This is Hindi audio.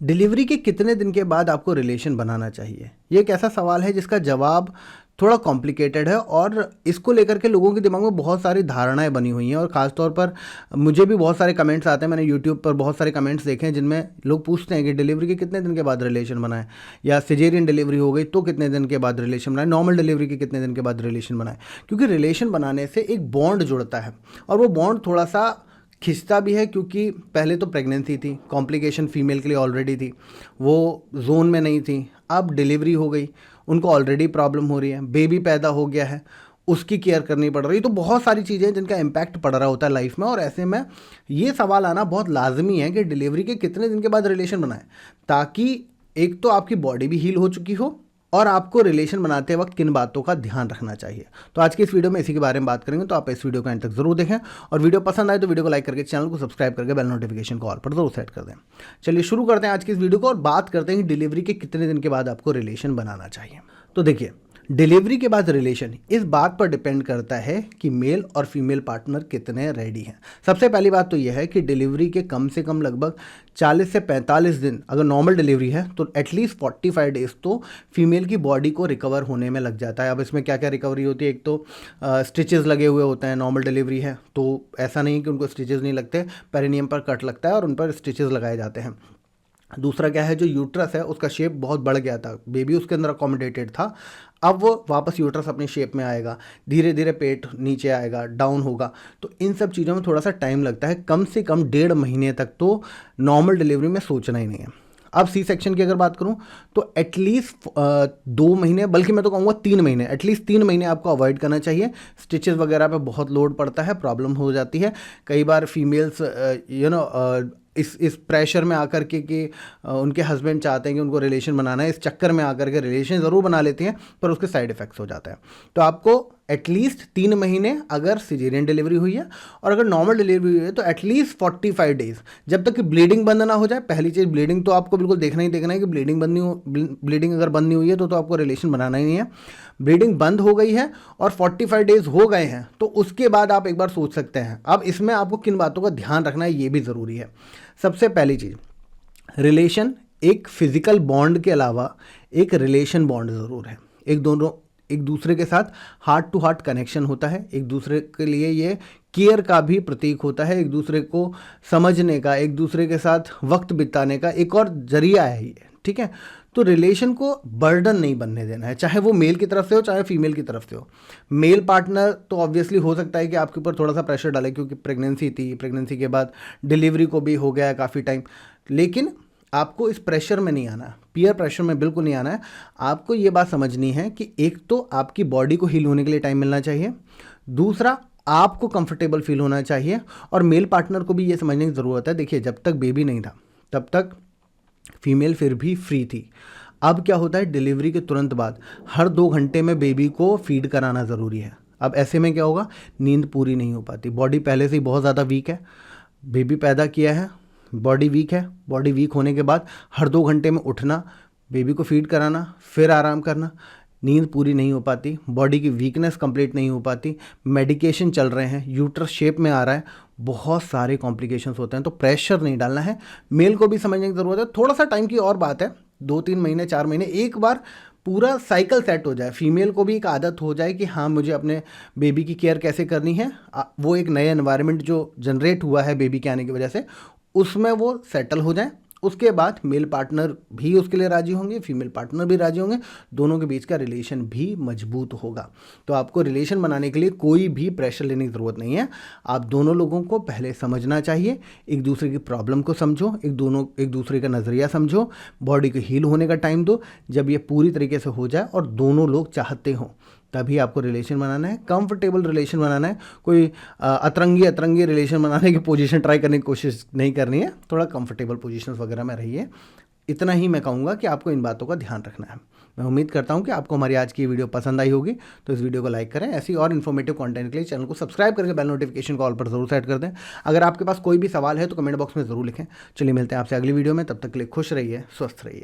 डिलीवरी के कितने दिन के बाद आपको रिलेशन बनाना चाहिए? ये एक ऐसा सवाल है जिसका जवाब थोड़ा कॉम्प्लिकेटेड है और इसको लेकर के लोगों के दिमाग में बहुत सारी धारणाएं बनी हुई हैं और ख़ास तौर पर मुझे भी बहुत सारे कमेंट्स आते हैं। मैंने यूट्यूब पर बहुत सारे कमेंट्स देखे हैं जिनमें लोग पूछते हैं कि डिलीवरी के कितने दिन के बाद रिलेशन बनाएं, या सिजेरियन डिलीवरी हो गई तो कितने दिन के बाद रिलेशन बनाएं, नॉर्मल डिलीवरी के कितने दिन के बाद रिलेशन बनाएं। क्योंकि रिलेशन बनाने से एक बॉन्ड जुड़ता है और वो बॉन्ड थोड़ा सा खिंचता भी है, क्योंकि पहले तो प्रेगनेंसी थी, कॉम्प्लिकेशन फीमेल के लिए ऑलरेडी थी, वो जोन में नहीं थी। अब डिलीवरी हो गई, उनको ऑलरेडी प्रॉब्लम हो रही है, बेबी पैदा हो गया है, उसकी केयर करनी पड़ रही है। तो बहुत सारी चीज़ें जिनका इम्पैक्ट पड़ रहा होता है लाइफ में, और ऐसे में ये सवाल आना बहुत लाजमी है कि डिलीवरी के कितने दिन के बाद रिलेशन बनाएं, ताकि एक तो आपकी बॉडी भी हील हो चुकी हो और आपको रिलेशन बनाते वक्त किन बातों का ध्यान रखना चाहिए। तो आज की इस वीडियो में इसी के बारे में बात करेंगे, तो आप इस वीडियो को एंड तक जरूर देखें और वीडियो पसंद आए तो वीडियो को लाइक करके चैनल को सब्सक्राइब करके बेल नोटिफिकेशन को ऑल पर जरूर सेट कर दें। चलिए शुरू करते हैं आज की इस वीडियो को और बात करते हैं कि डिलीवरी के कितने दिन के बाद आपको रिलेशन बनाना चाहिए। तो देखिए, डिलीवरी के बाद रिलेशन इस बात पर डिपेंड करता है कि मेल और फीमेल पार्टनर कितने रेडी हैं। सबसे पहली बात तो यह है कि डिलीवरी के कम से कम लगभग 40 से 45 दिन, अगर नॉर्मल डिलीवरी है तो एटलीस्ट 45 डेज तो फीमेल की बॉडी को रिकवर होने में लग जाता है। अब इसमें क्या क्या रिकवरी होती है, एक तो स्टिचेस लगे हुए होते हैं, नॉर्मल डिलीवरी है तो ऐसा नहीं कि उनको स्टिचेस नहीं लगते, पेरिनियम पर कट लगता है और उन पर स्टिचेस लगाए जाते हैं। दूसरा क्या है, जो यूट्रस है उसका शेप बहुत बढ़ गया था, बेबी उसके अंदर अकोमोडेटेड था, अब वो वापस यूट्रस अपनी शेप में आएगा, धीरे धीरे पेट नीचे आएगा, डाउन होगा। तो इन सब चीज़ों में थोड़ा सा टाइम लगता है, कम से कम 1.5 महीने तक तो नॉर्मल डिलीवरी में सोचना ही नहीं है। अब सी सेक्शन की अगर बात करूं तो एटलीस्ट 2 महीने, बल्कि मैं तो कहूँगा 3 महीने, एटलीस्ट 3 महीने आपको अवॉइड करना चाहिए। स्टिचेस वगैरह पे बहुत लोड पड़ता है, प्रॉब्लम हो जाती है। कई बार फीमेल्स इस प्रेशर में आकर के कि उनके हस्बैंड चाहते हैं कि उनको रिलेशन बनाना है, इस चक्कर में आकर के रिलेशन ज़रूर बना लेती हैं पर उसके साइड इफ़ेक्ट्स हो जाता है। तो आपको एटलीस्ट 3 महीने अगर सिजेरियन डिलीवरी हुई है, और अगर नॉर्मल डिलीवरी हुई है तो एटलीस्ट 45 डेज, जब तक कि ब्लीडिंग बंद ना हो जाए। पहली चीज़, ब्लीडिंग तो आपको बिल्कुल देखना ही देखना है कि ब्लीडिंग अगर बंद नहीं हुई है तो आपको रिलेशन बनाना ही नहीं है। ब्लीडिंग बंद हो गई है और 45 डेज हो गए हैं तो उसके बाद आप एक बार सोच सकते हैं। अब इसमें आपको किन बातों का ध्यान रखना है ये भी ज़रूरी है। सबसे पहली चीज़, रिलेशन एक फिजिकल बॉन्ड के अलावा एक रिलेशन बॉन्ड ज़रूर है। एक दूसरे के साथ हार्ट टू हार्ट कनेक्शन होता है, एक दूसरे के लिए ये केयर का भी प्रतीक होता है, एक दूसरे को समझने का, एक दूसरे के साथ वक्त बिताने का एक और जरिया है ये, ठीक है। तो रिलेशन को बर्डन नहीं बनने देना है, चाहे वो मेल की तरफ से हो चाहे फीमेल की तरफ से हो। मेल पार्टनर तो ऑब्वियसली हो सकता है कि आपके ऊपर थोड़ा सा प्रेशर डाले, क्योंकि प्रेगनेंसी थी, प्रेगनेंसी के बाद डिलीवरी को भी हो गया है काफ़ी टाइम, लेकिन आपको इस प्रेशर में नहीं आना है, पीयर प्रेशर में बिल्कुल नहीं आना है। आपको ये बात समझनी है कि एक तो आपकी बॉडी को हील होने के लिए टाइम मिलना चाहिए, दूसरा आपको कंफर्टेबल फील होना चाहिए, और मेल पार्टनर को भी ये समझने की ज़रूरत है। देखिए, जब तक बेबी नहीं था तब तक फीमेल फिर भी फ्री थी। अब क्या होता है, डिलीवरी के तुरंत बाद हर 2 घंटे में बेबी को फीड कराना ज़रूरी है। अब ऐसे में क्या होगा, नींद पूरी नहीं हो पाती, बॉडी पहले से ही बहुत ज़्यादा वीक है, बेबी पैदा किया है, बॉडी वीक है, बॉडी वीक होने के बाद हर 2 घंटे में उठना, बेबी को फीड कराना, फिर आराम करना, नींद पूरी नहीं हो पाती, बॉडी की वीकनेस कंप्लीट नहीं हो पाती, मेडिकेशन चल रहे हैं, यूट्रस शेप में आ रहा है, बहुत सारे कॉम्प्लिकेशंस होते हैं। तो प्रेशर नहीं डालना है, मेल को भी समझने की ज़रूरत है। थोड़ा सा टाइम की और बात है, 2-3 महीने 4 महीने, एक बार पूरा साइकिल सेट हो जाए, फीमेल को भी एक आदत हो जाए कि हाँ मुझे अपने बेबी की केयर कैसे करनी है, वो एक नया एनवायरनमेंट जो जनरेट हुआ है बेबी के आने की वजह से, उसमें वो सेटल हो जाए। उसके बाद मेल पार्टनर भी उसके लिए राजी होंगे, फीमेल पार्टनर भी राजी होंगे, दोनों के बीच का रिलेशन भी मजबूत होगा। तो आपको रिलेशन बनाने के लिए कोई भी प्रेशर लेने की ज़रूरत नहीं है। आप दोनों लोगों को पहले समझना चाहिए, एक दूसरे की प्रॉब्लम को समझो, एक दूसरे का नज़रिया समझो, बॉडी को हील होने का टाइम दो। जब ये पूरी तरीके से हो जाए और दोनों लोग चाहते हों तभी आपको रिलेशन बनाना है, कंफर्टेबल रिलेशन बनाना है। कोई अतरंगी रिलेशन बनाने की पोजीशन ट्राई करने की कोशिश नहीं करनी है, थोड़ा कंफर्टेबल पोजीशंस वगैरह में रहिए। इतना ही मैं कहूँगा कि आपको इन बातों का ध्यान रखना है। मैं उम्मीद करता हूँ कि आपको हमारी आज की वीडियो पसंद आई होगी, तो इस वीडियो को लाइक करें। ऐसी और इन्फॉर्मेटिव कंटेंट के लिए चैनल को सब्सक्राइब करके बेल नोटिफिकेशन को ऑल पर जरूर सेट कर दें। अगर आपके पास कोई भी सवाल है तो कमेंट बॉक्स में ज़रूर लिखें। चलिए मिलते हैं आपसे अगली वीडियो में, तब तक के लिए खुश रहिए, स्वस्थ रहिए।